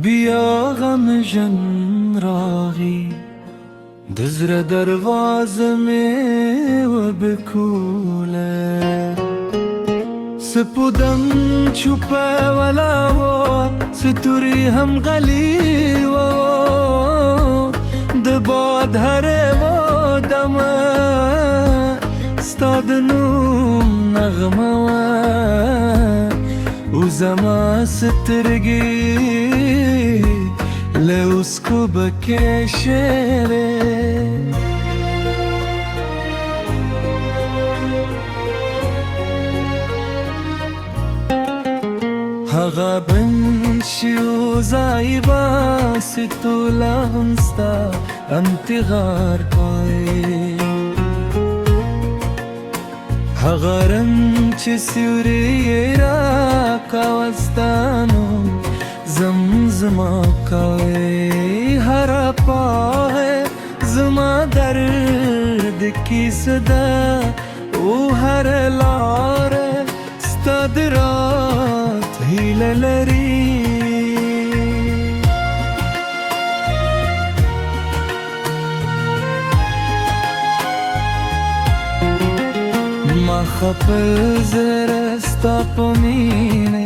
بیا غم جن راغی دزر درواز میں و بکوله سپودم چوپه ولاو ستوری هم غلی و دباد هره و دمه ستادنوم نغمه و زما سترگی لوسکو بکشره هغه بنشي وزايبه ستو لانستا انتغار کوي هغه رنگ چې سیوری را کاوستانو زمزما کوي هر پاه زما درد کی صدا او هر لار ستاد رات هیله لري ما خپل زړه ستا په مینه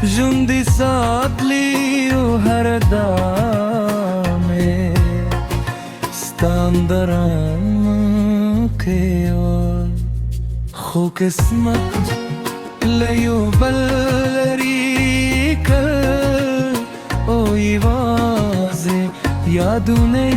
ژوندی ساتلی او هر دامه ستا اندرم کې خو قسمت لیو بل لري کل او یوازې یادونه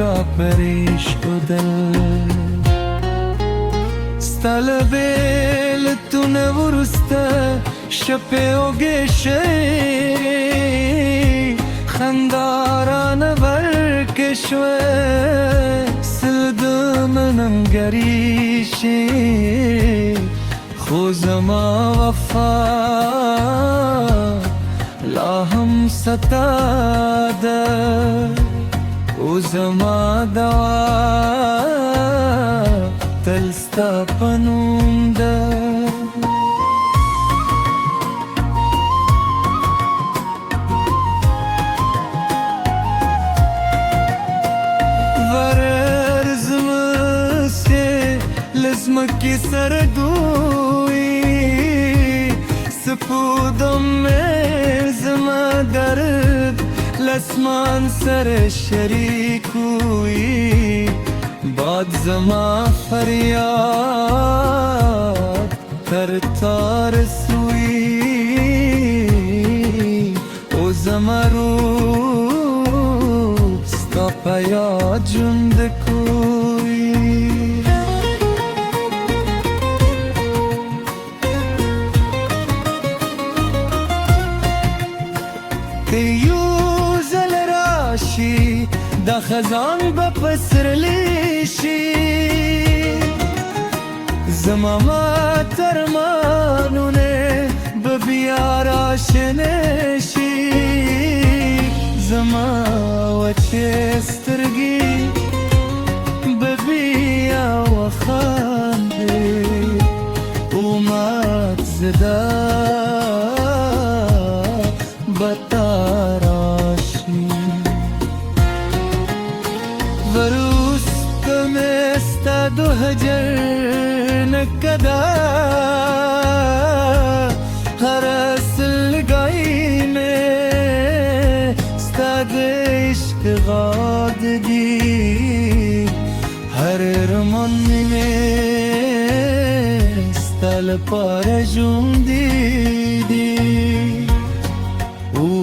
را پرېښودل ستا له بېلتونه وروسته شپې اوږې شوې خندا رانه ورکې شوې سل د منمګري شي خو زما وفا لا هم ستا ده او زما دوا تل ستا په نوم ده زمکی سردوی سپودم میں زما درد لسمان سر شریک ہوئی باد زما فریاد تر تار سوئی او زما روح ستا پیا جند کوئی یو زل راشی دا خزان با پسرلی شی زما ما ترمانونه ببیا راشنه شی زما وچه سترگی ببیا وخانده اومد زده بتاراشی وروست میں ستا دو هجر نکدا هر اصل گئی میں ستا عشق غاد دی هر رمان میں ستا لپار جوندی دی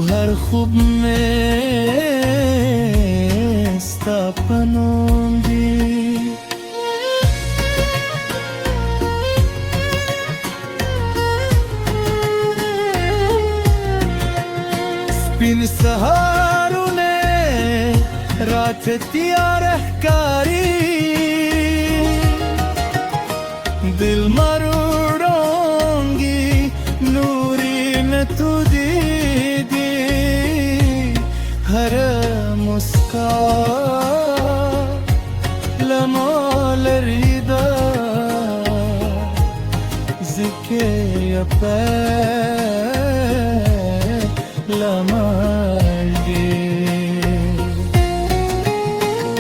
هر خوب میں ستا پنوم دی سپین سهارونه رات تیار ښکاري دل مروړونګي نوري نه تو دی هر مسکا لمال ریدا ذکر یا پہ لمرگی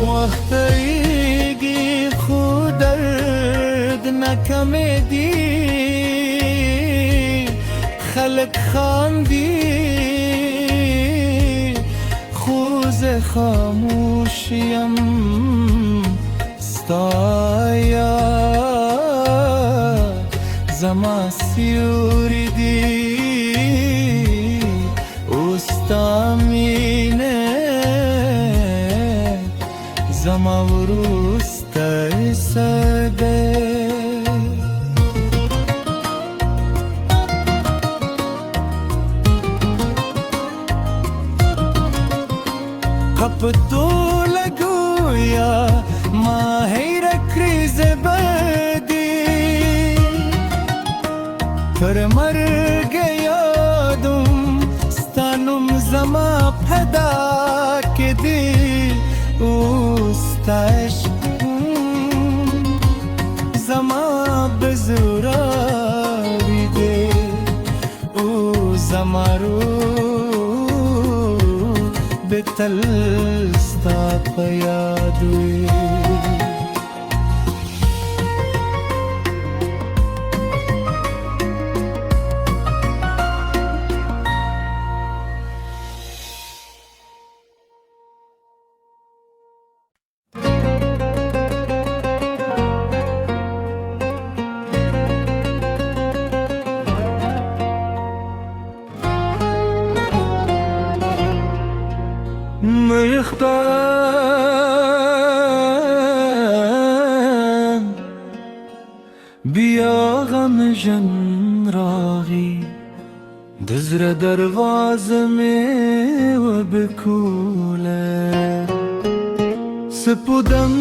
وقتیگی خود درد نکمه دی خلق خاندی خوز خاموشیم ستایا زما سیوری دی استامینه زما وروسته سده کپتو لگویا ماهی رکریز بدی پر مرگ یادم ستانم زما پدا کدی اوستش زما بزورا بیده او زما رو بتل ستا پیادوی مختم بیا غم جن راغی دزر درواز میں و بکوله سپودم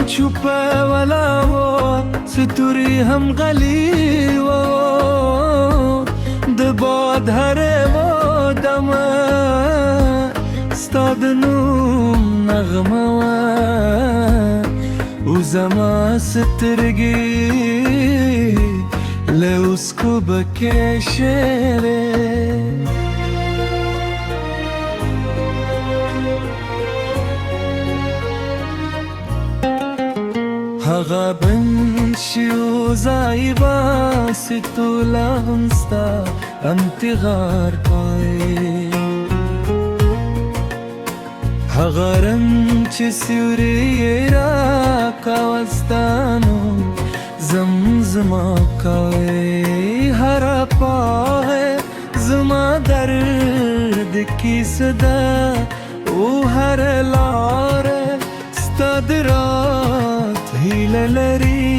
چوپه ولا و ستوری هم غلی و دباد هره و دمه ستادنوم نغمه و زما سترگی لوسکو بکشره هغه بنشي وزايبه ستو لهنستا انتغار پای هغه رنگ چې سیوری را کاوستانو زمزما کوي هر پاه زما درد کی صدا او هر لار ستاد رات هیله لري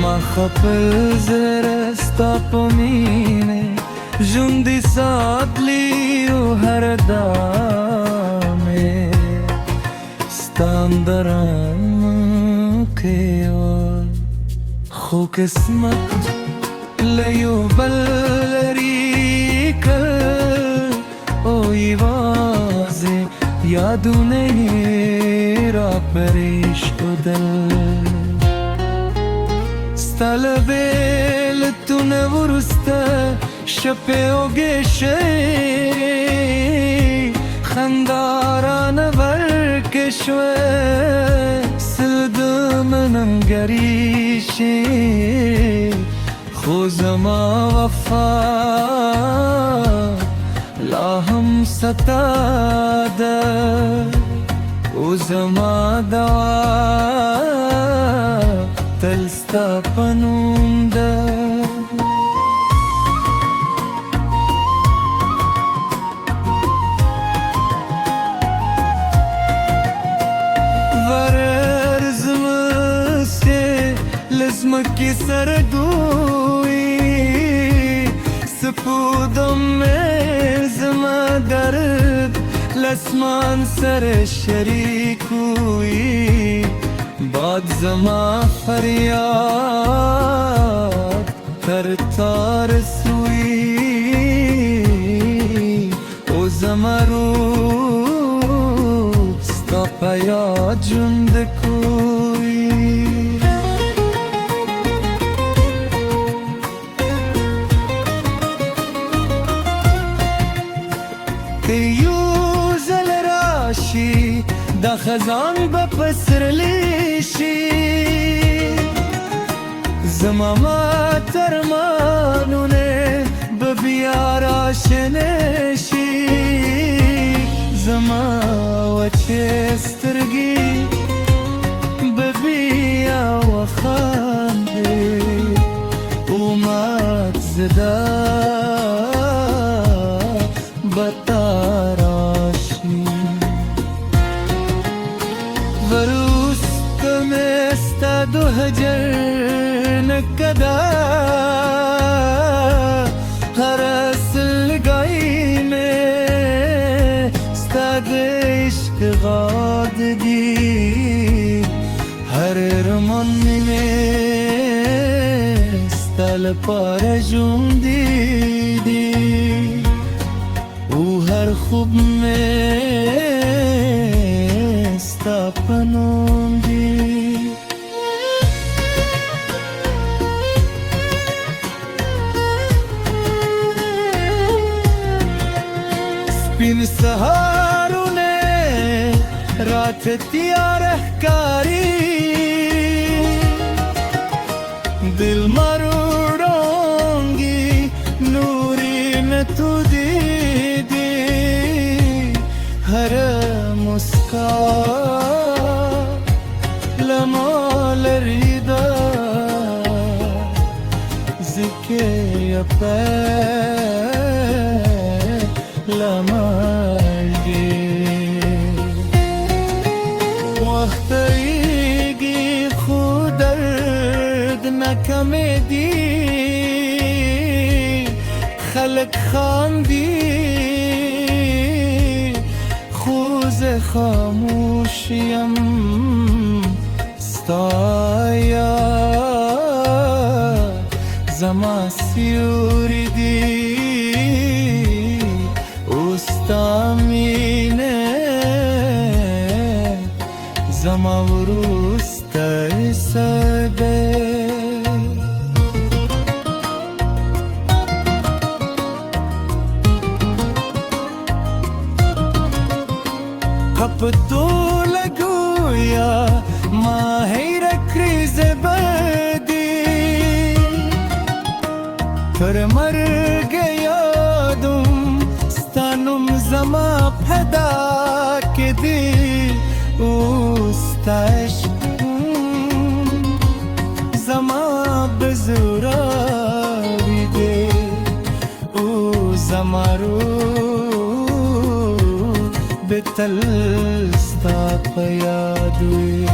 ما خپل زر ستا پمینه جوندی ساتلی و هر دامه ستاندرم که خو قسمت لیو بلری کل اوی وازه یادونه را پریش کدل ستالبیل تو نورسته شپه و گشه خنداران ورکشوه سلدمنم گریشه خوزما وفا لا هم ستاده وزما دوا تلستا پنوم ده لزمکی سردوی سپودم زما درد لسمان سر شریکوی باد زما فریاد تر تار سوی او زما رو ستا پیا جند کوی دا خزان بپسرلی شي زما ما ترمانونه ببیا راشنه شي زما وچه سترگی ببیا وخانده اومد زدا بطاراشی وروست مستا دو هجر نکدا هر اصل گئی میں ستا عشق غاد دی هر رمان میں ستا لپاره جون دیدی او هر خوب میں ستا پنوم دی سپین سهارونه رات تیاره کاری دل مروڑونگی نوری میں تو دیدی ہر مسکا لمال ریدا زکی اپے لمال دی وقت ایگی خود درد نکم دی خلق خاندی خوز خاموشیم ستایا زما سیوری دی استامینه زما وروست سبه کپ تو لگویا ماهی رکریز بدی پر مرگ یادم ستانم زما پدا که دی اوستش زما بزورا بیده او زما رو بتل ستا پیادوی